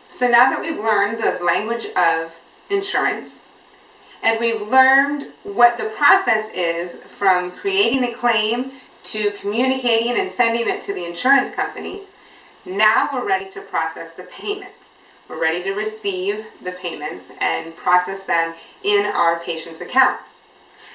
So now that we've learned the language of insurance, and we've learned what the process is from creating a claim to communicating and sending it to the insurance company, now we're ready to process the payments. We're ready to receive the payments and process them in our patients' accounts.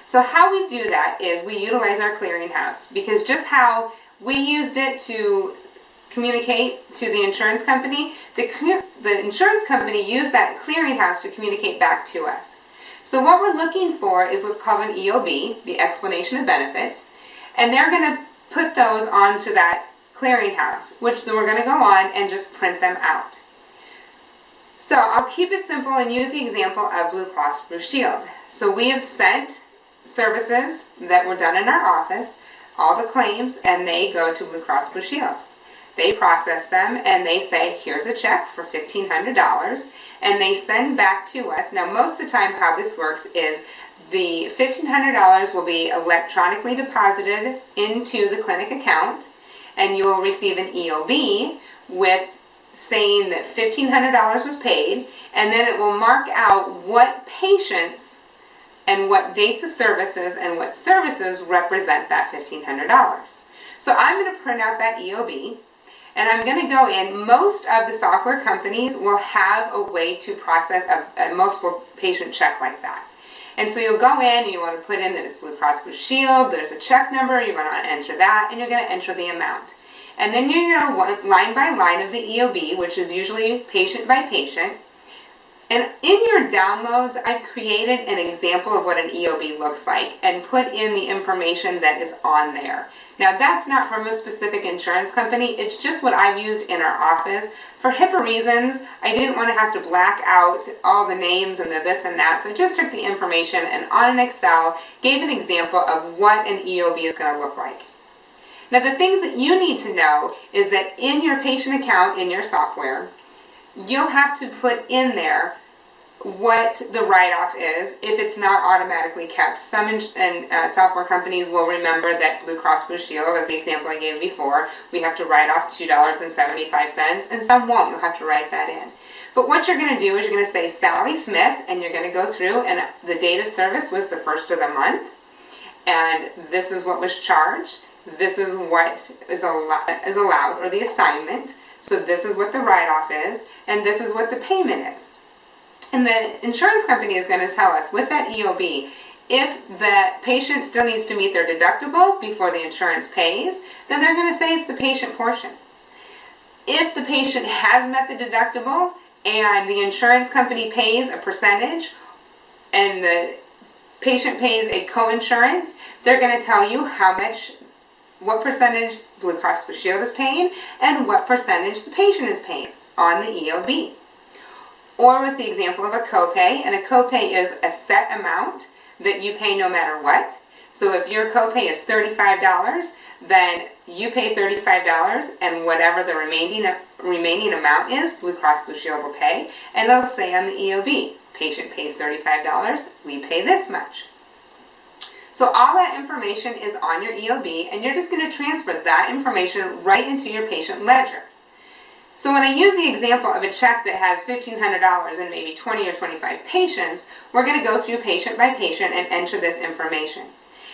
So how we do that is we utilize our clearinghouse, because just how we used it to communicate to the insurance company, the insurance company used that clearinghouse to communicate back to us. So what we're looking for is what's called an EOB, the explanation of benefits, and they're going to put those onto that clearinghouse, which then we're going to go on and just print them out. So I'll keep it simple and use the example of Blue Cross Blue Shield. So we have sent services that were done in our office, all the claims, and they go to Blue Cross Blue Shield. They process them and they say, here's a check for $1,500, and they send back to us. Now most of the time how this works is the $1,500 will be electronically deposited into the clinic account, and you'll receive an EOB with saying that $1,500 was paid, and then it will mark out what patients and what dates of services and what services represent that $1,500. So I'm going to print out that EOB, and I'm going to go in. Most of the software companies will have a way to process a multiple patient check like that. And so you'll go in and you want to put in that it's Blue Cross Blue Shield, there's a check number, you're going to enter that, and you're going to enter the amount. And then you're going to line by line of the EOB, which is usually patient by patient. And in your downloads, I've created an example of what an EOB looks like and put in the information that is on there. Now that's not from a specific insurance company, it's just what I've used in our office. For HIPAA reasons, I didn't want to have to black out all the names and the this and that, so I just took the information and on an Excel gave an example of what an EOB is going to look like. Now the things that you need to know is that in your patient account in your software, you'll have to put in there what the write-off is if it's not automatically kept. Some software companies will remember that Blue Cross Blue Shield, as the example I gave before, we have to write off $2.75, and some won't. You'll have to write that in. But what you're going to do is you're going to say Sally Smith, and you're going to go through, and the date of service was the first of the month, and this is what was charged. This is what is allowed, or the assignment. So this is what the write-off is, and this is what the payment is. And the insurance company is going to tell us with that EOB, if the patient still needs to meet their deductible before the insurance pays, then they're going to say it's the patient portion. If the patient has met the deductible and the insurance company pays a percentage and the patient pays a co-insurance, they're going to tell you what percentage Blue Cross Blue Shield is paying and what percentage the patient is paying on the EOB. Or with the example of a copay, and a copay is a set amount that you pay no matter what. So if your copay is $35, then you pay $35, and whatever the remaining amount is, Blue Cross Blue Shield will pay, and it'll say on the EOB, patient pays $35, we pay this much. So all that information is on your EOB, and you're just going to transfer that information right into your patient ledger. So when I use the example of a check that has $1,500 and maybe 20 or 25 patients, we're going to go through patient by patient and enter this information.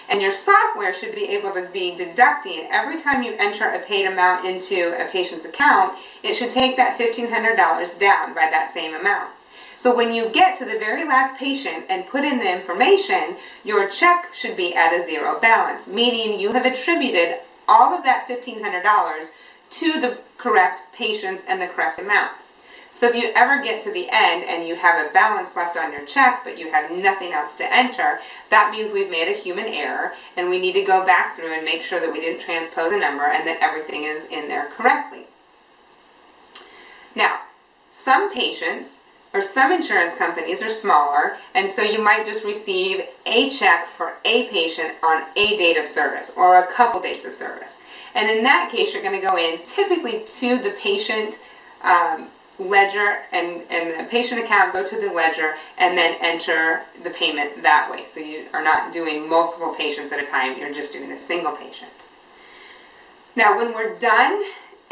And your software should be able to be deducting every time you enter a paid amount into a patient's account, it should take that $1,500 down by that same amount. So when you get to the very last patient and put in the information, your check should be at a zero balance, meaning you have attributed all of that $1,500 to the correct patients and the correct amounts. So if you ever get to the end and you have a balance left on your check but you have nothing else to enter, that means we've made a human error and we need to go back through and make sure that we didn't transpose a number and that everything is in there correctly. Now, some patients or some insurance companies are smaller, and so you might just receive a check for a patient on a date of service or a couple dates of service. And in that case, you're going to go in typically to the patient ledger and the patient account, go to the ledger, and then enter the payment that way. So you are not doing multiple patients at a time, you're just doing a single patient. Now when we're done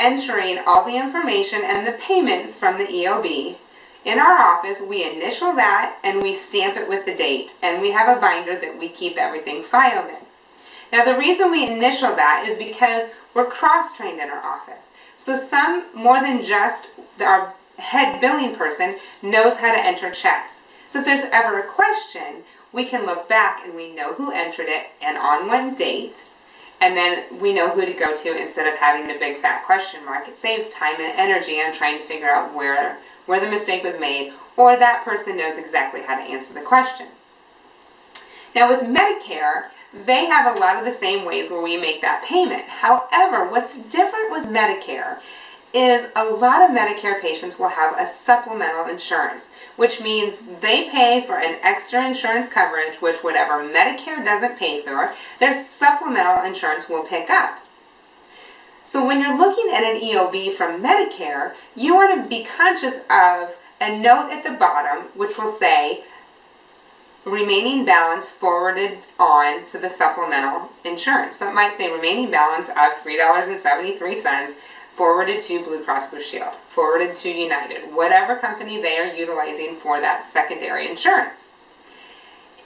entering all the information and the payments from the EOB. In our office, we initial that and we stamp it with the date, and we have a binder that we keep everything filed in. Now, the reason we initial that is because we're cross-trained in our office. So some, more than just our head billing person, knows how to enter checks. So if there's ever a question, we can look back and we know who entered it and on what date, and then we know who to go to instead of having the big fat question mark. It saves time and energy on trying to figure out where the mistake was made, or that person knows exactly how to answer the question. Now with Medicare, they have a lot of the same ways where we make that payment. However, what's different with Medicare is a lot of Medicare patients will have a supplemental insurance, which means they pay for an extra insurance coverage, which whatever Medicare doesn't pay for, their supplemental insurance will pick up. So when you're looking at an EOB from Medicare, you want to be conscious of a note at the bottom which will say remaining balance forwarded on to the supplemental insurance. So it might say remaining balance of $3.73 forwarded to Blue Cross Blue Shield, forwarded to United, whatever company they are utilizing for that secondary insurance.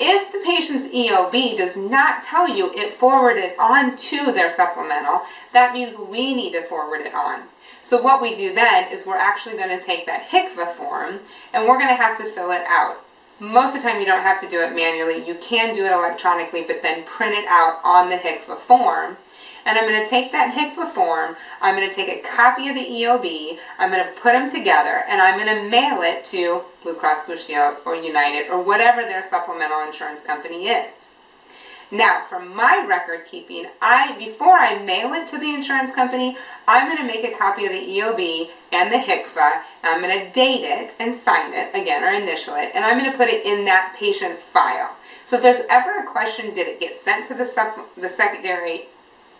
If the patient's EOB does not tell you it forwarded on to their supplemental, that means we need to forward it on. So what we do then is we're actually going to take that HCFA form and we're going to have to fill it out. Most of the time you don't have to do it manually. You can do it electronically, but then print it out on the HCFA form. And I'm going to take that HCFA form, I'm going to take a copy of the EOB, I'm going to put them together, and I'm going to mail it to Blue Cross Blue Shield or United or whatever their supplemental insurance company is. Now, for my record keeping, before I mail it to the insurance company, I'm going to make a copy of the EOB and the HCFA, and I'm going to date it and sign it, again, or initial it, and I'm going to put it in that patient's file. So if there's ever a question, did it get sent to the secondary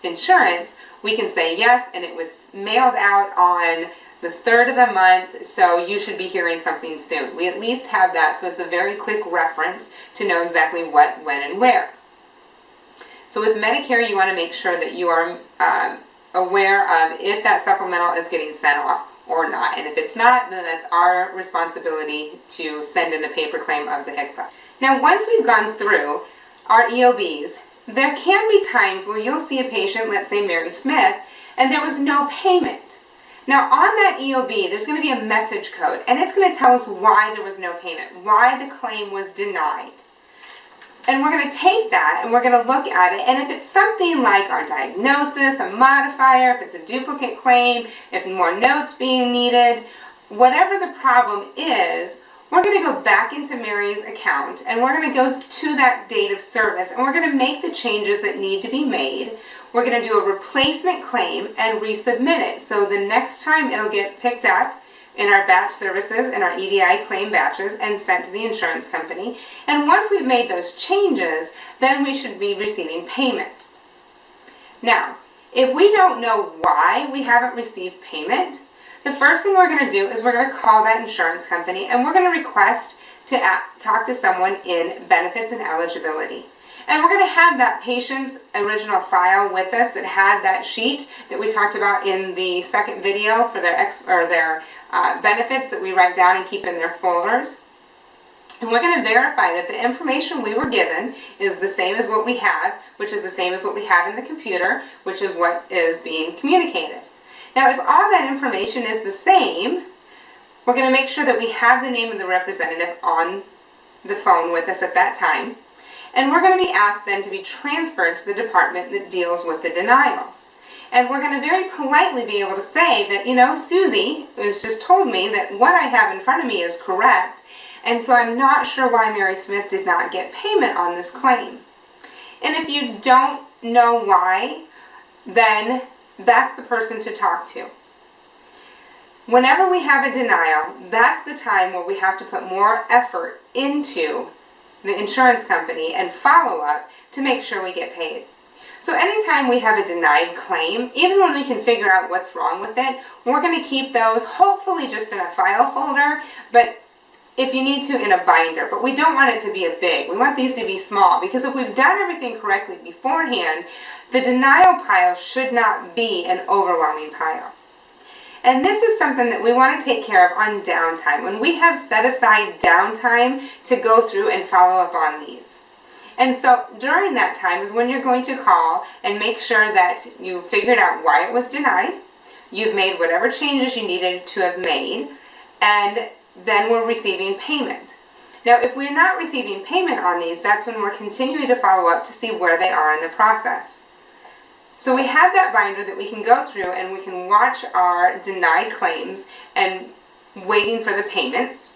insurance, we can say yes, and it was mailed out on the 3rd of the month, so you should be hearing something soon. We at least have that, so it's a very quick reference to know exactly what, when, and where. So with Medicare, you want to make sure that you are aware of if that supplemental is getting sent off or not. And if it's not, then that's our responsibility to send in a paper claim of the HCFA. Now, once we've gone through our EOBs, there can be times where you'll see a patient, let's say Mary Smith, and there was no payment. Now on that EOB, there's going to be a message code, and it's going to tell us why there was no payment, why the claim was denied. And we're going to take that and we're going to look at it, and if it's something like our diagnosis, a modifier, if it's a duplicate claim, if more notes being needed, whatever the problem is, we're going to go back into Mary's account and we're going to go to that date of service and we're going to make the changes that need to be made. We're going to do a replacement claim and resubmit it. So the next time it'll get picked up in our batch services and our EDI claim batches and sent to the insurance company. And once we've made those changes, then we should be receiving payment. Now, if we don't know why we haven't received payment, the first thing we're going to do is we're going to call that insurance company and we're going to request to talk to someone in benefits and eligibility. And we're going to have that patient's original file with us that had that sheet that we talked about in the second video for their benefits that we write down and keep in their folders. And we're going to verify that the information we were given is the same as what we have, which is the same as what we have in the computer, which is what is being communicated. Now, if all that information is the same, we're going to make sure that we have the name of the representative on the phone with us at that time. And we're going to be asked then to be transferred to the department that deals with the denials. And we're going to very politely be able to say that, you know, Susie has just told me that what I have in front of me is correct, and so I'm not sure why Mary Smith did not get payment on this claim. And if you don't know why, then that's the person to talk to. Whenever we have a denial, that's the time where we have to put more effort into the insurance company and follow up to make sure we get paid. So anytime we have a denied claim, even when we can figure out what's wrong with it, we're going to keep those hopefully just in a file folder, but if you need to, in a binder. But we don't want it to be a big. We want these to be small, because if we've done everything correctly beforehand, the denial pile should not be an overwhelming pile. And this is something that we want to take care of on downtime, when we have set aside downtime to go through and follow up on these. And so during that time is when you're going to call and make sure that you figured out why it was denied, you've made whatever changes you needed to have made, and then we're receiving payment. Now, if we're not receiving payment on these, that's when we're continuing to follow up to see where they are in the process. So we have that binder that we can go through and we can watch our denied claims and waiting for the payments.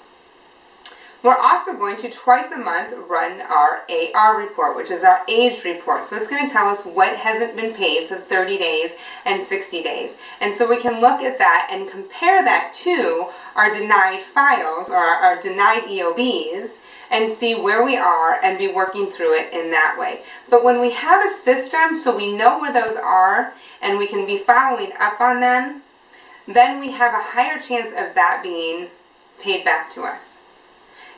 We're also going to twice a month run our AR report, which is our age report. So it's going to tell us what hasn't been paid for 30 days and 60 days. And so we can look at that and compare that to our denied files or our denied EOBs and see where we are and be working through it in that way. But when we have a system so we know where those are and we can be following up on them, then we have a higher chance of that being paid back to us.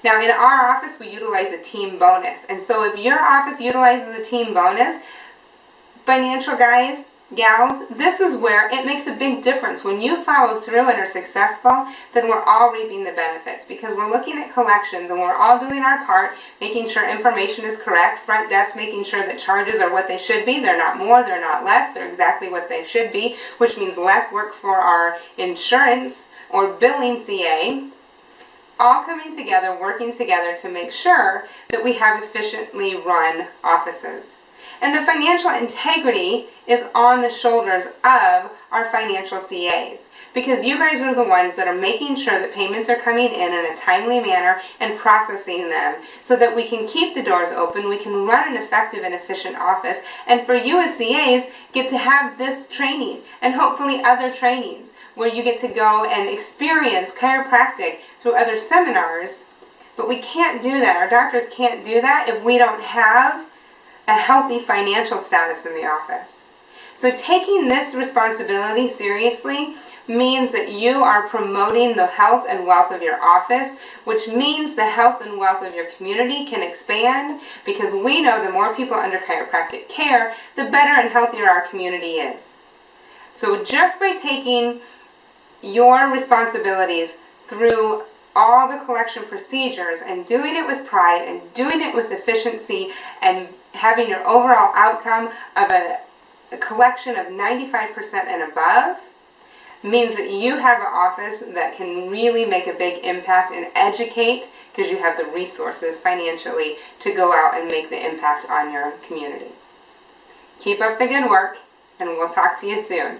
Now, in our office, we utilize a team bonus. And so if your office utilizes a team bonus, financial guys, gals, this is where it makes a big difference. When you follow through and are successful, then we're all reaping the benefits because we're looking at collections and we're all doing our part, making sure information is correct, front desk making sure that charges are what they should be. They're not more, they're not less, they're exactly what they should be, which means less work for our insurance or billing CA. All coming together, working together to make sure that we have efficiently run offices. And the financial integrity is on the shoulders of our financial CAs because you guys are the ones that are making sure that payments are coming in a timely manner and processing them so that we can keep the doors open, we can run an effective and efficient office, and for you as CAs get to have this training and hopefully other trainings where you get to go and experience chiropractic through other seminars. But we can't do that. Our doctors can't do that if we don't have a healthy financial status in the office. So taking this responsibility seriously means that you are promoting the health and wealth of your office, which means the health and wealth of your community can expand because we know the more people under chiropractic care, the better and healthier our community is. So just by taking your responsibilities through all the collection procedures and doing it with pride and doing it with efficiency and having your overall outcome of a collection of 95% and above means that you have an office that can really make a big impact and educate because you have the resources financially to go out and make the impact on your community. Keep up the good work and we'll talk to you soon.